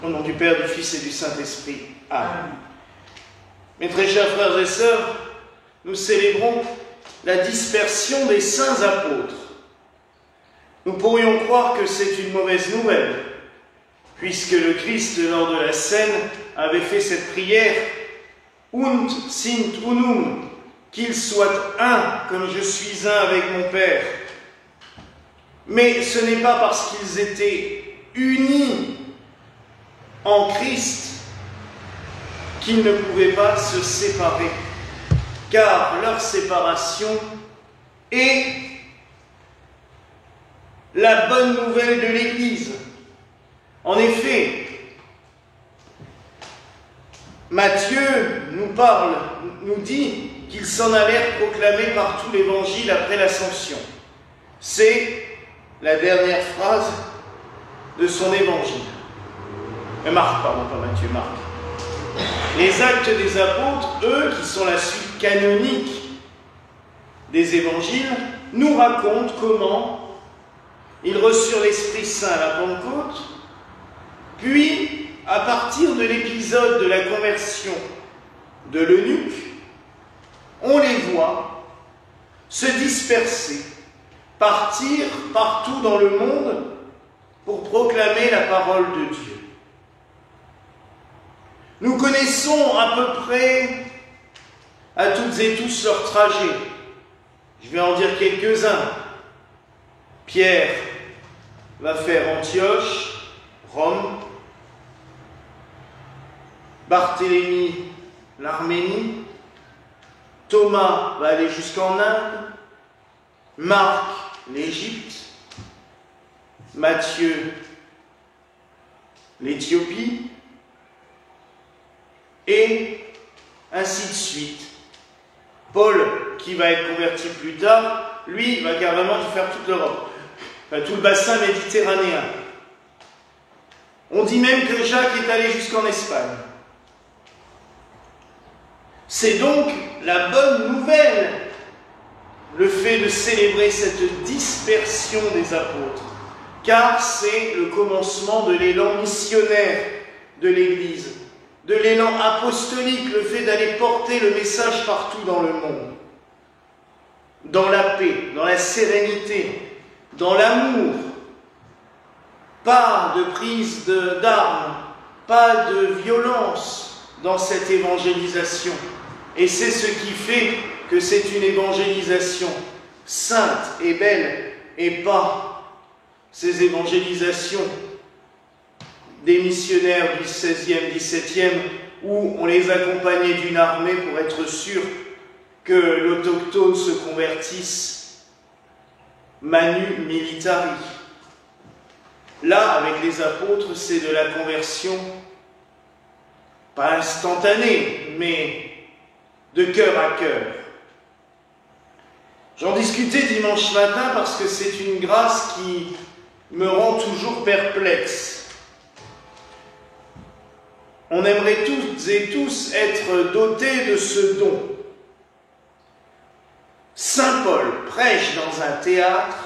Au nom du Père, du Fils et du Saint-Esprit. Amen. Mes très chers frères et sœurs, nous célébrons la dispersion des saints apôtres. Nous pourrions croire que c'est une mauvaise nouvelle, puisque le Christ, lors de la scène, avait fait cette prière « Unt sint unum », qu'il soit un, comme je suis un avec mon Père. Mais ce n'est pas parce qu'ils étaient unis en Christ qu'ils ne pouvaient pas se séparer, car leur séparation est la bonne nouvelle de l'Église. En effet, Matthieu nous dit qu'ils s'en allèrent proclamer partout l'Évangile après l'Ascension. C'est la dernière phrase de son Évangile. Marc, pardon, pas Matthieu, Marc. Les Actes des Apôtres, eux, qui sont la suite canonique des Évangiles, nous racontent comment ils reçurent l'Esprit Saint à la Pentecôte, puis, à partir de l'épisode de la conversion de l'eunuque, on les voit se disperser, partir partout dans le monde pour proclamer la parole de Dieu. Nous connaissons à peu près à toutes et tous leur trajet. Je vais en dire quelques-uns. Pierre va faire Antioche, Rome. Barthélemy, l'Arménie. Thomas va aller jusqu'en Inde. Marc, l'Égypte. Matthieu, l'Éthiopie. Et ainsi de suite. Paul, qui va être converti plus tard, lui, va carrément faire toute l'Europe, enfin, tout le bassin méditerranéen. On dit même que Jacques est allé jusqu'en Espagne. C'est donc la bonne nouvelle, le fait de célébrer cette dispersion des apôtres, car c'est le commencement de l'élan missionnaire de l'Église, de l'élan apostolique, le fait d'aller porter le message partout dans le monde, dans la paix, dans la sérénité, dans l'amour, pas de prise d'armes, pas de violence dans cette évangélisation. Et c'est ce qui fait que c'est une évangélisation sainte et belle, et pas ces évangélisations des missionnaires du XVIe, XVIIe, où on les accompagnait d'une armée pour être sûr que l'autochtone se convertisse manu militari. Là, avec les apôtres, c'est de la conversion, pas instantanée, mais de cœur à cœur. J'en discutais dimanche matin parce que c'est une grâce qui me rend toujours perplexe. On aimerait toutes et tous être dotés de ce don. Saint Paul prêche dans un théâtre,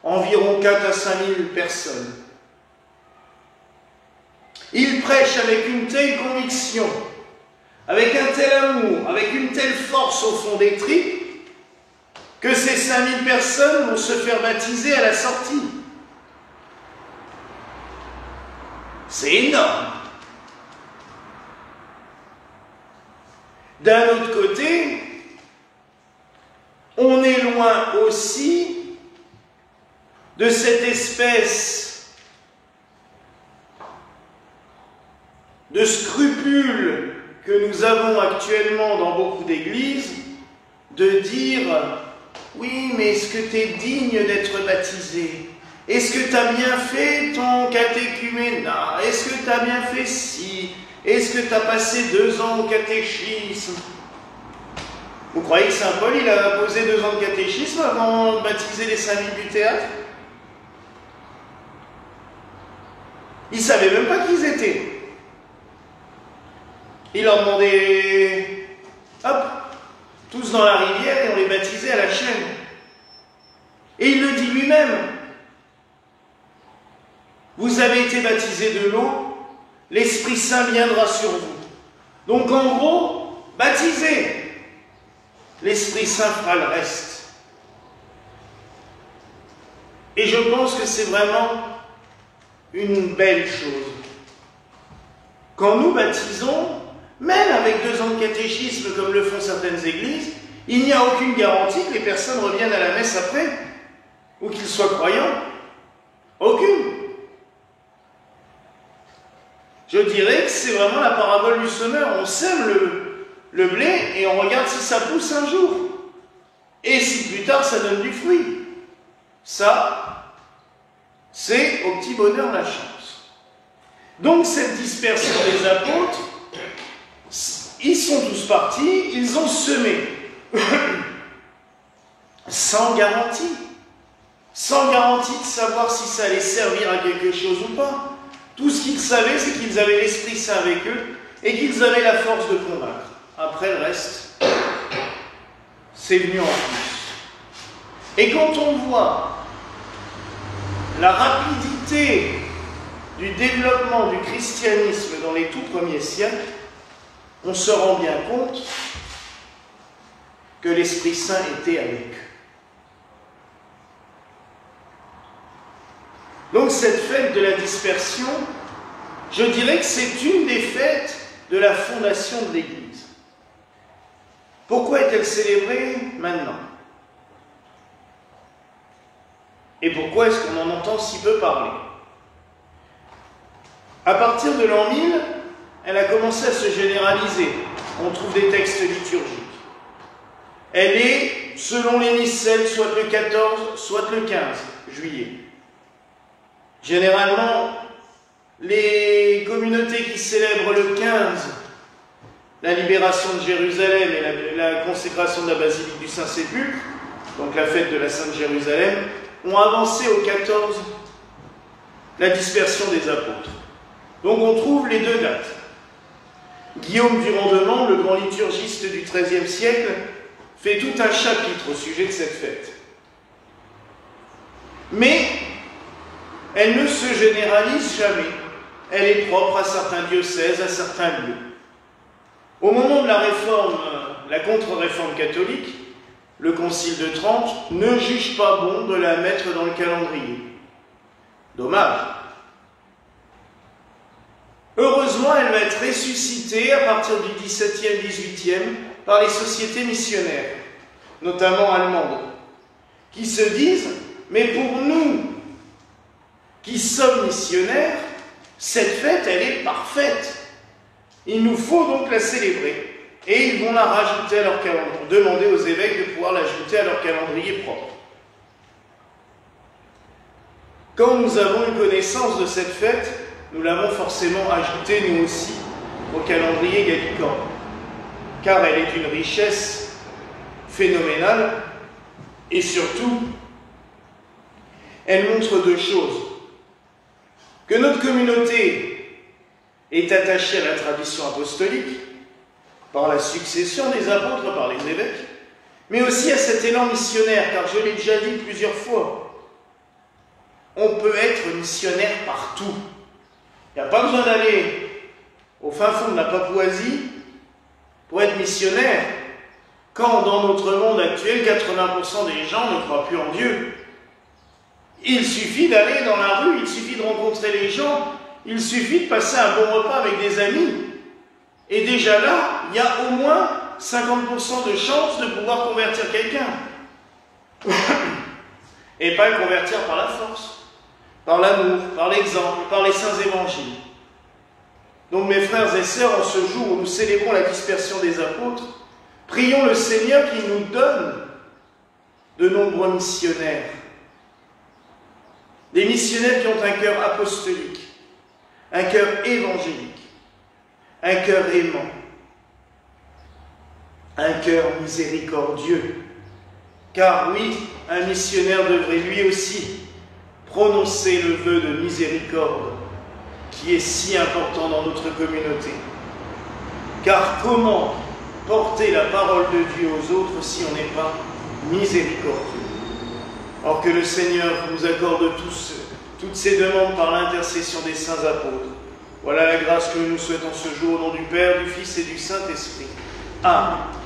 environ 4 à 5 000 personnes. Il prêche avec une telle conviction, avec un tel amour, avec une telle force au fond des tripes, que ces 5 000 personnes vont se faire baptiser à la sortie. C'est énorme. D'un autre côté, on est loin aussi de cette espèce de scrupule que nous avons actuellement dans beaucoup d'églises, de dire « Oui, mais est-ce que tu es digne d'être baptisé? Est-ce que tu as bien fait ton catéchuménat? Est-ce que tu as bien fait ci? Est-ce que tu as passé 2 ans au catéchisme ?» Vous croyez que Saint Paul, il a posé 2 ans de catéchisme avant de baptiser les 5 000 du théâtre? Il ne savait même pas qui ils étaient. Il leur demandait, hop, tous dans la rivière, et on les baptisait à la chaîne. Et il le dit lui-même. Vous avez été baptisés de l'eau, l'Esprit Saint viendra sur vous. Donc en gros, baptisez. L'Esprit Saint fera le reste. Et je pense que c'est vraiment une belle chose. Quand nous baptisons, même avec 2 ans de catéchisme comme le font certaines églises, il n'y a aucune garantie que les personnes reviennent à la messe après, ou qu'ils soient croyants. Aucune. Je dirais que c'est vraiment la parabole du semeur. On sème le blé et on regarde si ça pousse un jour. Et si plus tard ça donne du fruit. Ça, c'est au petit bonheur la chance. Donc cette dispersion des apôtres, ils sont tous partis, ils ont semé. Sans garantie. Sans garantie de savoir si ça allait servir à quelque chose ou pas. Tout ce qu'ils savaient, c'est qu'ils avaient l'Esprit Saint avec eux et qu'ils avaient la force de convaincre. Après, le reste, c'est venu en plus. Et quand on voit la rapidité du développement du christianisme dans les tout premiers siècles, on se rend bien compte que l'Esprit Saint était avec eux. Donc cette fête de la dispersion, je dirais que c'est une des fêtes de la fondation de l'Église. Pourquoi est-elle célébrée maintenant? Et pourquoi est-ce qu'on en entend si peu parler? À partir de l'an 1000, elle a commencé à se généraliser. On trouve des textes liturgiques. Elle est, selon les missels, soit le 14, soit le 15 juillet. Généralement, les communautés qui célèbrent le 15, la libération de Jérusalem et la consécration de la basilique du Saint-Sépulcre, donc la fête de la Sainte Jérusalem, ont avancé au 14 la dispersion des apôtres. Donc on trouve les 2 dates. Guillaume du Rendement, le grand liturgiste du XIIIe siècle, fait tout un chapitre au sujet de cette fête. Mais elle ne se généralise jamais. Elle est propre à certains diocèses, à certains lieux. Au moment de la réforme, la contre-réforme catholique, le Concile de Trente ne juge pas bon de la mettre dans le calendrier. Dommage. Heureusement, elle va être ressuscitée à partir du XVIIe, XVIIIe par les sociétés missionnaires, notamment allemandes, qui se disent « Mais pour nous, qui sommes missionnaires, cette fête, elle est parfaite. Il nous faut donc la célébrer. » Et ils vont la rajouter à leur calendrier, demander aux évêques de pouvoir l'ajouter à leur calendrier propre. Quand nous avons eu connaissance de cette fête, nous l'avons forcément ajoutée, nous aussi, au calendrier gallican, car elle est une richesse phénoménale, et surtout, elle montre 2 choses. Que notre communauté est attachée à la tradition apostolique, par la succession des apôtres, par les évêques, mais aussi à cet élan missionnaire, car je l'ai déjà dit plusieurs fois, on peut être missionnaire partout. Il n'y a pas besoin d'aller au fin fond de la Papouasie pour être missionnaire, quand dans notre monde actuel, 80% des gens ne croient plus en Dieu. Il suffit d'aller dans la rue, il suffit de rencontrer les gens, il suffit de passer un bon repas avec des amis. Et déjà là, il y a au moins 50% de chances de pouvoir convertir quelqu'un. Et pas le convertir par la force, par l'amour, par l'exemple, par les saints évangiles. Donc mes frères et sœurs, en ce jour où nous célébrons la dispersion des apôtres, prions le Seigneur qui nous donne de nombreux missionnaires. Des missionnaires qui ont un cœur apostolique, un cœur évangélique, un cœur aimant, un cœur miséricordieux. Car oui, un missionnaire devrait lui aussi prononcer le vœu de miséricorde qui est si important dans notre communauté. Car comment porter la parole de Dieu aux autres si on n'est pas miséricordieux? Or que le Seigneur nous accorde tous toutes ces demandes par l'intercession des saints apôtres, Voilà la grâce que nous nous souhaitons ce jour au nom du Père, du Fils et du Saint-Esprit. Amen.